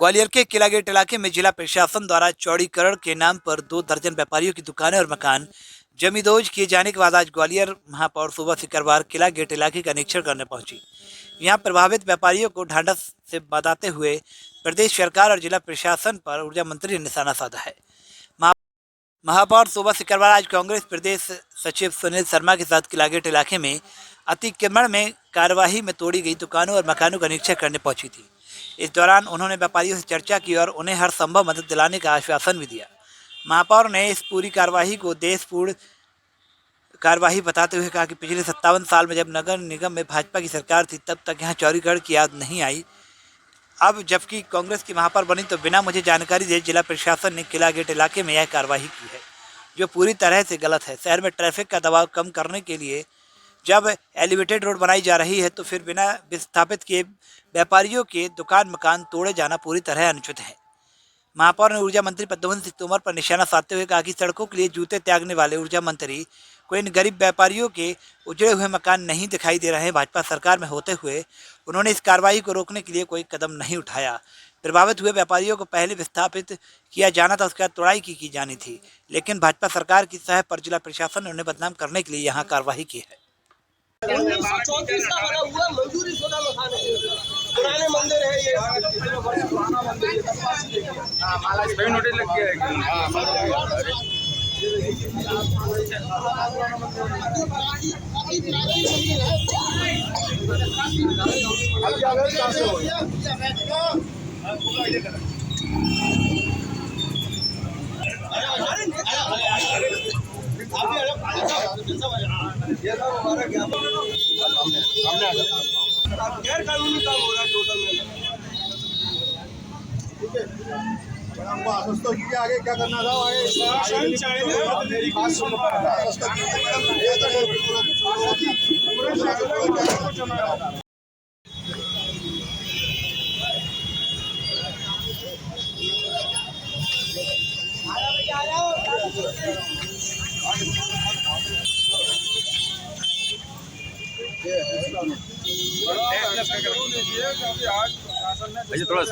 ग्वालियर के किला गेट इलाके में जिला प्रशासन द्वारा चौड़ीकरण के नाम पर 2 दर्जन व्यापारियों की दुकानें और मकान जमींदोज किए जाने के बाद आज ग्वालियर महापौर शोभा सिकरवार किला गेट इलाके का निरीक्षण करने पहुंची। यहां प्रभावित व्यापारियों को ढांढस से बताते हुए प्रदेश सरकार और जिला प्रशासन पर ऊर्जा मंत्री ने निशाना साधा है। महापौर शोभा सिकरवार आज कांग्रेस प्रदेश सचिव सुनील शर्मा के साथ किला गेट इलाके में अतिक्रमण में कार्यवाही में तोड़ी गई दुकानों और मकानों का निरीक्षण करने पहुंची थी। इस दौरान उन्होंने व्यापारियों से चर्चा की और उन्हें हर संभव मदद दिलाने का आश्वासन भी दिया। महापौर ने इस पूरी कार्यवाही को देशपूर्ण कार्यवाही बताते हुए कहा कि पिछले 57 साल में जब नगर निगम में भाजपा की सरकार थी तब तक यहाँ चौड़ीकरण की याद नहीं आई। अब जबकि कांग्रेस की महापौर बनी तो बिना मुझे जानकारी दे जिला प्रशासन ने किला गेट इलाके में यह कार्यवाही की है, जो पूरी तरह से गलत है। शहर में ट्रैफिक का दबाव कम करने के लिए जब एलिवेटेड रोड बनाई जा रही है तो फिर बिना विस्थापित किए व्यापारियों के दुकान मकान तोड़े जाना पूरी तरह अनुचित है। महापौर ने ऊर्जा मंत्री प्रद्युम्न सिंह तोमर पर निशाना साधते हुए कहा कि सड़कों के लिए जूते त्यागने वाले ऊर्जा मंत्री को इन गरीब व्यापारियों के उजड़े हुए मकान नहीं दिखाई दे रहे हैं। भाजपा सरकार में होते हुए उन्होंने इस कार्रवाई को रोकने के लिए कोई कदम नहीं उठाया। प्रभावित हुए व्यापारियों को पहले विस्थापित किया जाना था, उसके बाद तोड़ाई की जानी थी, लेकिन भाजपा सरकार की सह पर जिला प्रशासन ने उन्हें बदनाम करने के लिए यहाँ कार्रवाई की है। 1934 का बना हुआ मंजूरी शुदा मकान है, पुराने मंदिर है ये, पुराना मंदिर है, नोटिस लग गया है। गैर कानूनी काम हो रहा है टोटल में। हमको आश्वस्त कीजिए आगे क्या करना था। थोड़ा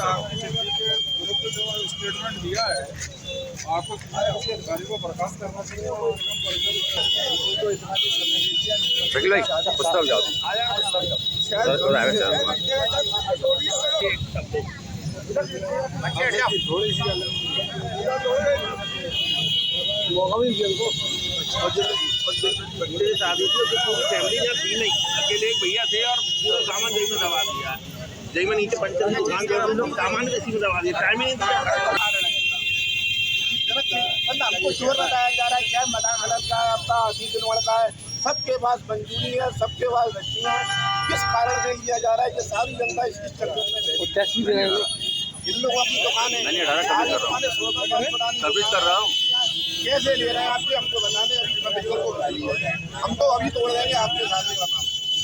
स्टेटमेंट दिया है आपको, अधिकारी को बर्खास्त करना चाहिए और थोड़ी सी मौका भी दिया बच्चे की शादी थी तो पूरी फैमिली यहाँ थी नहीं, अकेले एक भैया थे और पूरा सामान जई में दबा दिया। जई में नीचे पंचर की दुकान के लोग सामान किसी में दबा दिया, टाइम ही नहीं दिया। हमको चोर बताया जा रहा है, क्या मकान गलत का है, आपका अतिक्रमण का है, सबके पास मंजूरी है, सबके पास रजिस्ट्रियां है, किस कारण से लिया जा रहा है कि सारी जनता इस चक्कर में इन लोगों की दुकानें सर्विस कर रहा हूँ, कैसे ले रहे हैं आपके, हमको बता दें। हम तो अभी तोड़ देंगे आपके साथ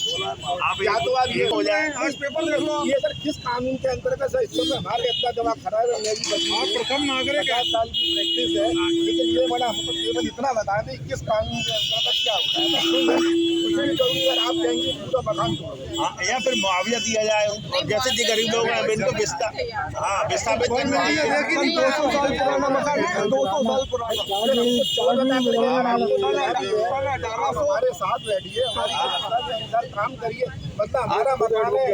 आप या तो आप ये हो जाए आज पेपर देख लो। ये सर किस कानून के अंतर्गत है, इसमें हमारे इतना जवाब खड़ा है। मेरी प्रथम नागरिक 50 साल की प्रैक्टिस है, लेकिन ये बड़ा हमको केवल इतना बता दें किस कानून के अंतर्गत क्या होता है। अगर आप कहेंगे पूरा मकान या फिर मुआवजा दिया जाए, जैसे जो गरीब लोग हैं इनको विस्थापित लेकिन 200 साल पुराना मकान है, 200 साल पुराना हमारे साथ बैठिए, हमारी काम करिए, मतलब हमारा मकान है।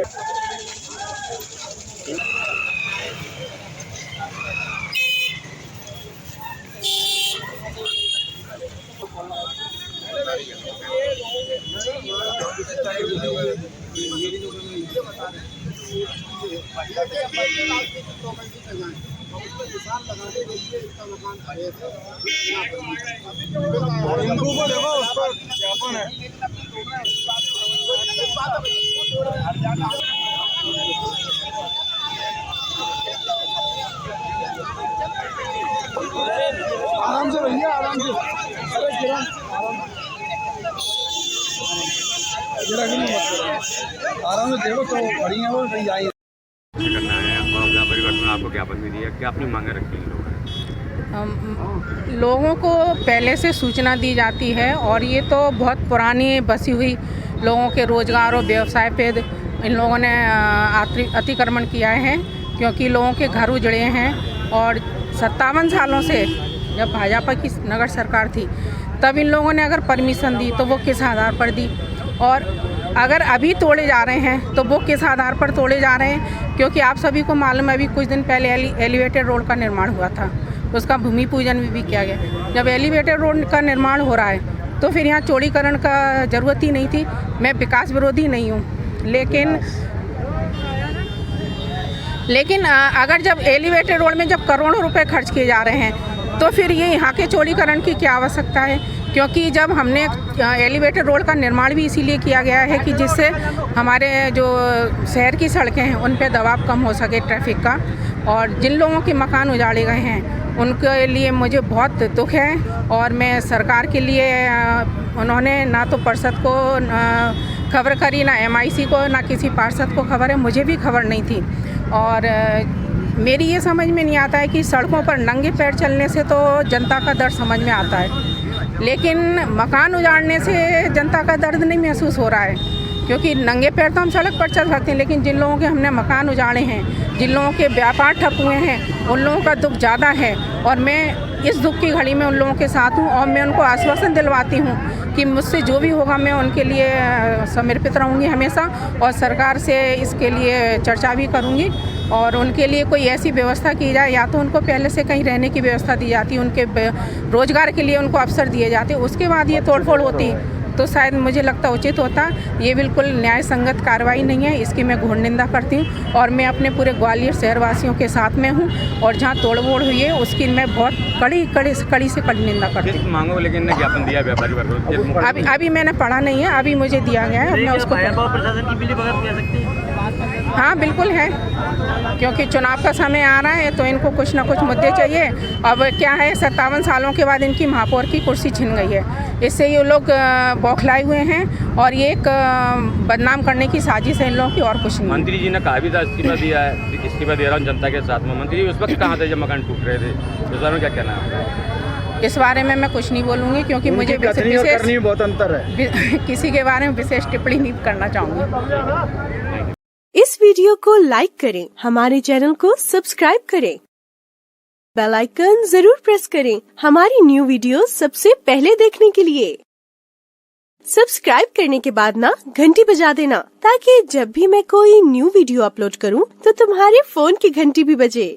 आराम से भैया, आराम से, आराम से देखो तो बढ़िया हो कहीं जाए करना है। परिवर्तन आपको ज्ञापन भी दिया, क्या अपनी मांगे रखी हैं लोगों को पहले से सूचना दी जाती है और ये तो बहुत पुरानी बसी हुई लोगों के रोजगार और व्यवसाय पे इन लोगों ने अतिक्रमण किया है। क्योंकि लोगों के घर उजड़े हैं। और 57 सालों से जब भाजपा की नगर सरकार थी तब इन लोगों ने अगर परमिशन दी तो वो किस आधार पर दी, और अगर अभी तोड़े जा रहे हैं तो वो किस आधार पर तोड़े जा रहे हैं। क्योंकि आप सभी को मालूम है अभी कुछ दिन पहले एलिवेटेड रोड का निर्माण हुआ था, उसका भूमि पूजन भी किया गया। जब एलिवेटेड रोड का निर्माण हो रहा है तो फिर यहाँ चौड़ीकरण का ज़रूरत ही नहीं थी। मैं विकास विरोधी नहीं हूँ, लेकिन अगर जब एलिवेटेड रोड में जब करोड़ों रुपए खर्च किए जा रहे हैं तो फिर ये यहाँ के चौड़ीकरण की क्या आवश्यकता है। क्योंकि जब हमने एलिवेटेड रोड का निर्माण भी इसीलिए किया गया है कि जिससे हमारे जो शहर की सड़कें हैं उन पे दबाव कम हो सके ट्रैफिक का। और जिन लोगों के मकान उजाड़े गए हैं उनके लिए मुझे बहुत दुख है। और मैं सरकार के लिए उन्होंने ना तो पार्षद को खबर करी, ना MIC को, ना किसी पार्षद को खबर है, मुझे भी खबर नहीं थी। और मेरी ये समझ में नहीं आता है कि सड़कों पर नंगे पैर चलने से तो जनता का दर्द समझ में आता है, लेकिन मकान उजाड़ने से जनता का दर्द नहीं महसूस हो रहा है। क्योंकि नंगे पैर तो हम सड़क पर चल सकते हैं, लेकिन जिन लोगों के हमने मकान उजाड़े हैं, जिन लोगों के व्यापार ठप हुए हैं, उन लोगों का दुख ज़्यादा है। और मैं इस दुख की घड़ी में उन लोगों के साथ हूँ और मैं उनको आश्वासन दिलवाती हूँ कि मुझसे जो भी होगा मैं उनके लिए समर्पित रहूँगी हमेशा, और सरकार से इसके लिए चर्चा भी करूँगी। और उनके लिए कोई ऐसी व्यवस्था की जाए, या तो उनको पहले से कहीं रहने की व्यवस्था दी जाती, उनके रोजगार के लिए उनको अवसर दिए जाते, उसके बाद ये तोड़फोड़ होती तो शायद मुझे लगता उचित होता। ये बिल्कुल न्याय संगत कार्रवाई नहीं है, इसकी मैं घोर निंदा करती हूँ। और मैं अपने पूरे ग्वालियर शहरवासियों के साथ में हूँ, और जहाँ तोड़फोड़ हुई है उसकी मैं बहुत कड़ी से कड़ी निंदा करती हूँ। मांगो लेकिन ज्ञापन दिया व्यापारी वर्ग को? अभी मैंने पढ़ा नहीं है, अभी मुझे दिया गया है। मैं उसको प्रशासन की मिलीभगत कह सकते हैं? हाँ बिल्कुल है, क्योंकि चुनाव का समय आ रहा है तो इनको कुछ ना कुछ मुद्दे चाहिए। अब क्या है, 57 सालों के बाद इनकी महापौर की कुर्सी छिन गई है, इससे ये लोग बौखलाए हुए हैं और ये एक बदनाम करने की साजिश है इन लोगों की, और कुछ नहीं। मंत्री जी ने कहा भी था इस्तीफा दिया है, इस्तीफा दे रहा हूँ जनता के साथ में। मंत्री जी उस वक्त कहाँ थे जब मकान टूट रहे थे? इस बारे में क्या कहना है? इस बारे में मैं कुछ नहीं बोलूँगी, क्योंकि मुझे विशेष बहुत अंतर है। किसी के बारे में विशेष टिप्पणी नहीं करना चाहूँगी। इस वीडियो को लाइक करें, हमारे चैनल को सब्सक्राइब करें, बेल आइकन जरूर प्रेस करें हमारी न्यू वीडियो सबसे पहले देखने के लिए। सब्सक्राइब करने के बाद ना घंटी बजा देना, ताकि जब भी मैं कोई न्यू वीडियो अपलोड करूं तो तुम्हारे फोन की घंटी भी बजे।